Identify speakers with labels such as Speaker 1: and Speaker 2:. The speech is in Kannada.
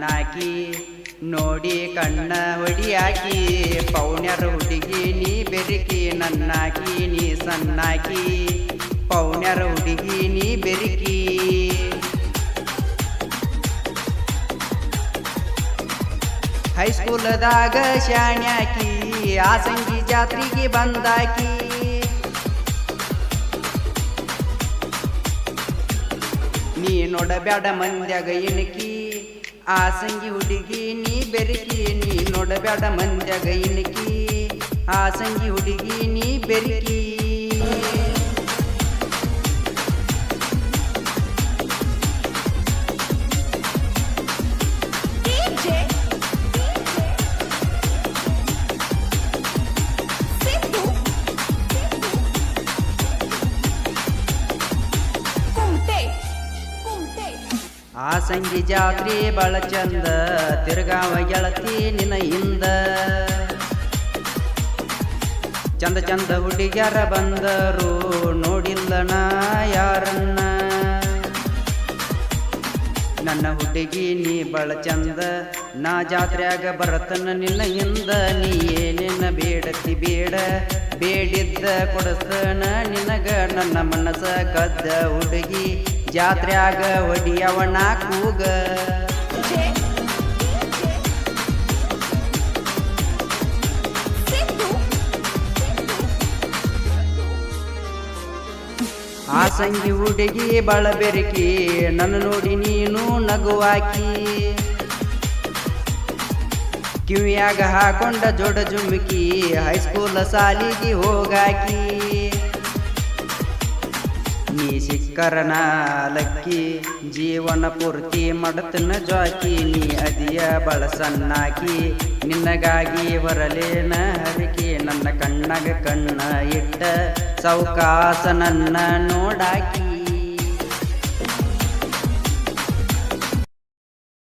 Speaker 1: ನನ್ನಾಕಿ ನೋಡಿ ಕಣ್ಣ ಹೊಡಿಯಾಕಿ ಪೌಣ್ಯರ ಹುಡುಗಿ ನೀ ಬೆರಿಕಿ ನನ್ನಾಕಿ ನೀ ಸಣ್ಣಾಕಿ ಪೌಣ್ಯರ ಹುಡುಗಿ ನೀ ಬೆರಿಕಿ ಹೈಸ್ಕೂಲದಾಗ ಶಾಣ್ಯಾಕಿ ಆಸಂಗಿ ಜಾತ್ರೆಗೆ ಬಂದಾಕಿ ನೀ ನೋಡಬ್ಯಾಡ ಮಂದ್ಯಾಗ ಇಣಕಿ ಆಸಂಗಿ ಹುಡುಗಿ ನೀ ಬೆರಿಕಿ ನೀ ನೋಡಬ್ಯಾಡ ಮಂದ್ಯಾಗ ಇಣಕಿ ಆಸಂಗಿ ಹುಡುಗಿ ನೀ ಬೆರಿಕಿ ಆಸಂಗಿ ಜಾತ್ರೆ ಬಾಳ ಚಂದ ತಿರ್ಗಾವ ಗೆಳತಿ ನಿನ್ನ ಹಿಂದ ಚಂದ ಚಂದ ಹುಡುಗ್ಯಾರ ಬಂದರು ನೋಡಿಲ್ಲನ ಯಾರನ್ನ ನನ್ನ ಹುಡುಗಿ ನೀ ಬಾಳ ಚಂದ ನಾ ಜಾತ್ರೆಯಾಗ ಬರತನ ನಿನ್ನ ಹಿಂದ ನೀ ಏನೇನ ಬೇಡತಿ ಬೇಡ ಬೇಡಿದ್ದ ಕೊಡಸನ ನಿನಗ ನನ್ನ ಮನಸ ಕದ್ದ ಹುಡುಗಿ ಜಾತ್ರೆಯಾಗ ಹೊಡಿಯವನ ಕೂಗ ಆಸಂಗಿ ಹುಡುಗಿ ಬಾಳ ಬೆರಕಿ ನನ್ನ ನೋಡಿ ನೀನು ನಗುವಾಕಿ ಕಿವಿಯಾಗ ಹಾಕೊಂಡ ಜೋಡ ಜುಮ್ಕಿ ಹೈಸ್ಕೂಲ್ ಸಾಲಿಗೆ ಹೋಗಾಕಿ ನೀ ಸಿಕ್ಕರನ ಲಕ್ಕಿ ಜೀವನ ಪೂರ್ತಿ ಮಾಡತನ ಜಾಕಿ ನೀ ಅದಿಯ ಬಳ ಸಣ್ಣಾಕಿ ನಿನ್ನಗಾಗಿ ಬರಲೇನ ಹರಿಕೆ ನನ್ನ ಕಣ್ಣಾಗ ಕಣ್ಣ ಇಟ್ಟ ಸೌಕಾಸ ನನ್ನ ನೋಡಾಕಿ